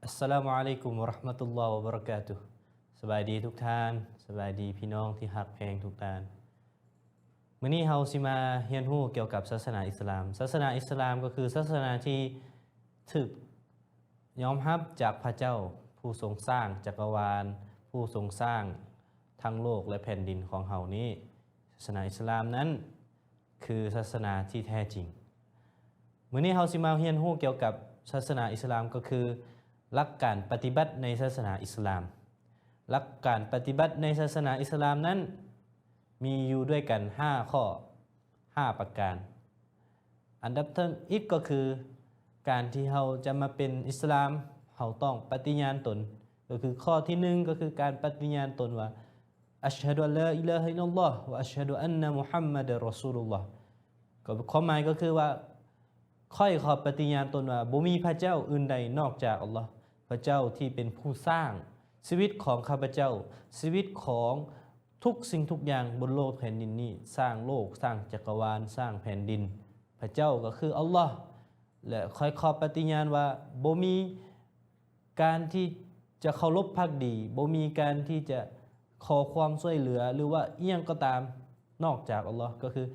อัสสลามุอะลัยกุมวะเราะห์มะตุลลอฮ์วะบะเราะกาตุฮ์สบายดีทุกท่านสบายดีพี่น้องที่ฮักแพงทุกท่านมื้อนี้เฮาสิมาเรียนรู้เกี่ยวกับศาสนาอิสลามศาสนาอิสลามก็คือศาสนาที่ถูกยอมรับจากพระเจ้าผู้ทรงสร้างจักรวาลผู้ทรงสร้างทั้งโลกและแผ่นดินของเฮานี้ศาสนาอิสลามนั้นคือศาสนาที่แท้จริงมื้อนี้เฮาสิมาเรียนรู้เกี่ยวกับศาสนาอิสลามก็คือหลักการปฏิบัติในศาสนาอิสลามหลักการปฏิบัติในศาสนาอิสลามนั้นมีอยู่ด้วยกัน5ข้อ5ประการอันดับที่อีกก็คือการที่เราจะมาเป็นอิสลามเราต้องปฏิญาณตนก็คือข้อที่1ก็คือการปฏิญาณตนว่าอัชฮะดุอัลลอฮ์อิลาฮะอิลลัลลอฮ์วะอัชฮะดุอันนะมุฮัมมัดรอซูลุลลอฮ์ก็ความหมายก็คือว่าค่อยขอปฏิญาณตนว่าบ่มีพระเจ้าอื่นใดนอกจากอัลลอฮ์พระเจ้าที่เป็นผู้สร้างชีวิตของข้าพเจ้าชีวิตของทุกสิ่งทุกอย่างบนโลกแผ่นดินนี้สร้างโลกสร้างจักรวาลสร้างแผ่นดินพระเจ้าก็คืออัลลอฮ์และค่อยขอปฏิญาณว่าบ่มีการที่จะเคารพภักดีบ่มีการที่จะขอความช่วยเหลือหรือว่าเอียงก็ตามนอกจากอัลลอฮ์ก็คือ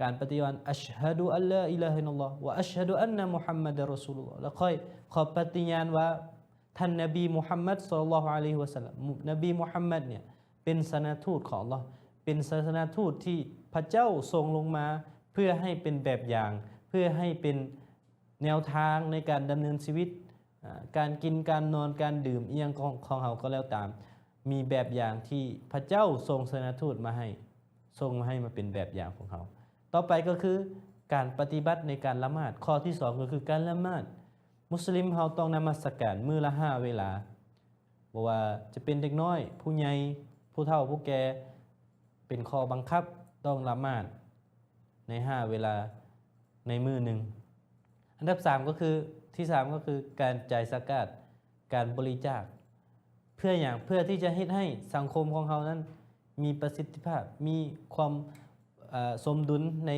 การปฏิญาณอัชฮะดุอัลลอฮ์อิลาฮะอิลลัลลอฮ์วะอัชฮะดุอันนะมุฮัมมัดรอซูลุลลอฮ์แล้วค่อยขอปฏิญาณว่าท่านนบีมุฮัมมัดศ็อลลัลลอฮุอะลัยฮิวะซัลลัมนบีมุฮัมมัดเนี่ยเป็นศาสนทูตของอัลลอฮ์เป็นศาสนทูตที่พระเจ้าส่งลงมาเพื่อให้เป็นแบบอย่างเพื่อให้เป็นแนวทางในการดำเนินชีวิตการกินการนอนการดื่มเอียงของเขาก็แล้วตามมีแบบอย่างที่พระเจ้าส่งศาสนทูตมาให้ส่งมาให้มาเป็นแบบอย่างของเขาต่อไปก็คือการปฏิบัติในการละหมาดข้อที่2ก็คือการละหมาดมุสลิมเฮาต้องนมัสการมื้อละ5เวลาบ่ว่าจะเป็นเด็กน้อยผู้ใหญ่ผู้เฒ่าผู้แก่เป็นข้อบังคับต้องละหมาดใน5เวลาในมื้อหนึ่งอันดับ3ก็คือที่3ก็คือการจ่ายซะกาตการบริจาคเพื่ออย่างเพื่อที่จะเฮ็ดให้สังคมของเฮานั้นมีประสิทธิภาพมีความสมดุลใน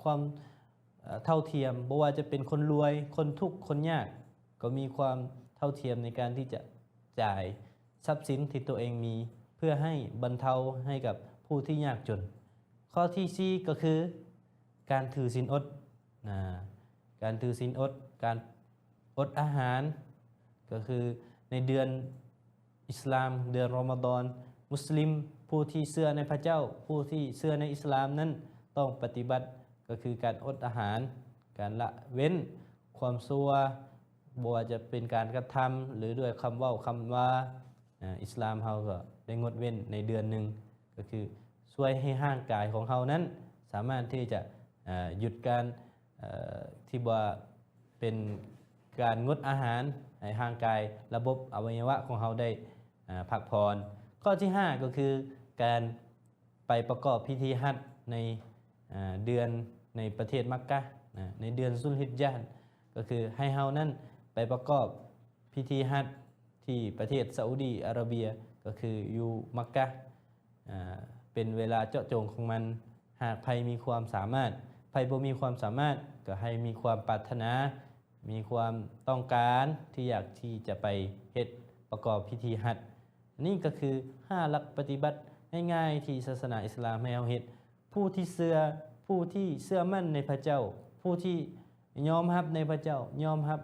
ความเท่าเทียมบ่ว่าจะเป็นคนรวยคนทุกข์คนยากก็มีความเท่าเทียมในการที่จะจ่ายทรัพย์สินที่ตัวเองมีเพื่อให้บรรเทาให้กับผู้ที่ยากจนข้อที่4ก็คือการถือศีลอดการถือศีลอดการอดอาหารก็คือในเดือนอิสลามเดือนรอมฎอนมุสลิมผู้ที่เชื่อในพระเจ้าผู้ที่เชื่อในอิสลามนั้นต้องปฏิบัติก็คือการอดอาหารการละเว้นความชั่วบ่ว่าจะเป็นการกระทำหรือด้วยคำเว้าคำว่าอิสลามเฮาก็ได้งดเว้นในเดือนหนึ่งก็คือช่วยให้ร่างกายของเฮานั้นสามารถที่จะหยุดการที่ว่าเป็นการงดอาหารให้ร่างกายระบบอวัยวะของเฮาได้พักผ่อนข้อที่5ก็คือการไปประกอบพิธีฮัจญ์ในเดือนในประเทศมักกะฮ์ในเดือนซุลฮิจญะห์ก็คือให้เฮานั้นไปประกอบพิธีฮัจญ์ที่ประเทศซาอุดีอาระเบียก็คืออยู่มักกะฮ์เป็นเวลาเจาะจงของมันหากใครมีความสามารถใครบ่มีความสามารถก็ให้มีความปรารถนามีความต้องการที่อยากที่จะไปเฮ็ดประกอบพิธีฮัจญ์นี่ก็คือ5หลักปฏิบัติง่ายๆที่ศาสนาอิสลามให้เฮาเฮ็ดผู้ที่เชื่อมั่นในพระเจ้าผู้ที่ยอมรับในพระเจ้ายอมรับ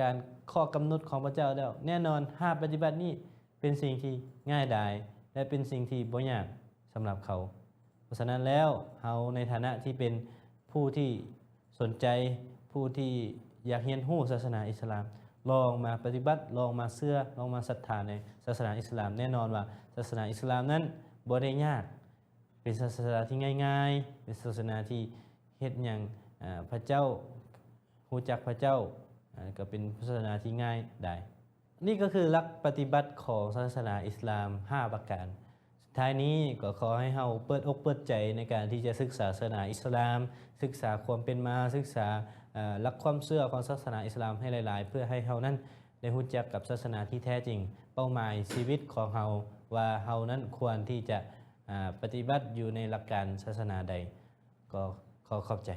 การข้อกำหนดของพระเจ้าแล้วแน่นอน5ปฏิบัตินี้เป็นสิ่งที่ง่ายดายและเป็นสิ่งที่บ่ยากสำหรับเขาเพราะฉะนั้นแล้วเฮาในฐานะที่เป็นผู้ที่สนใจผู้ที่อยากเรียนรู้ศาสนาอิสลามลองมาปฏิบัติลองมาเชื่อลองมาศรัทธาในศาสนาอิสลามแน่นอนว่าศาสนาอิสลามนั้นบ่ได้ยากเป็นศาสนาที่ง่ายๆเป็นศาสนาที่เฮ็ดหยังพระเจ้ารู้จักพระเจ้าก็เป็นศาสนาที่ง่ายได้นี่ก็คือหลักปฏิบัติของศาสนาอิสลาม5ประการสุดท้ายนี้ก็ขอให้เฮาเปิดอกเปิดใจในการที่จะศึกษาศาสนาอิสลามศึกษาความเป็นมาศึกษาหลักความเชื่อของศาสนาอิสลามให้หลายๆเพื่อให้เฮานั้นได้รู้จักกับศาสนาที่แท้จริงเป้าหมายชีวิตของเฮาว่าเฮานั้นควรที่จะปฏิบัติอยู่ในหลักการศาสนาใดก็ขอขอบใจ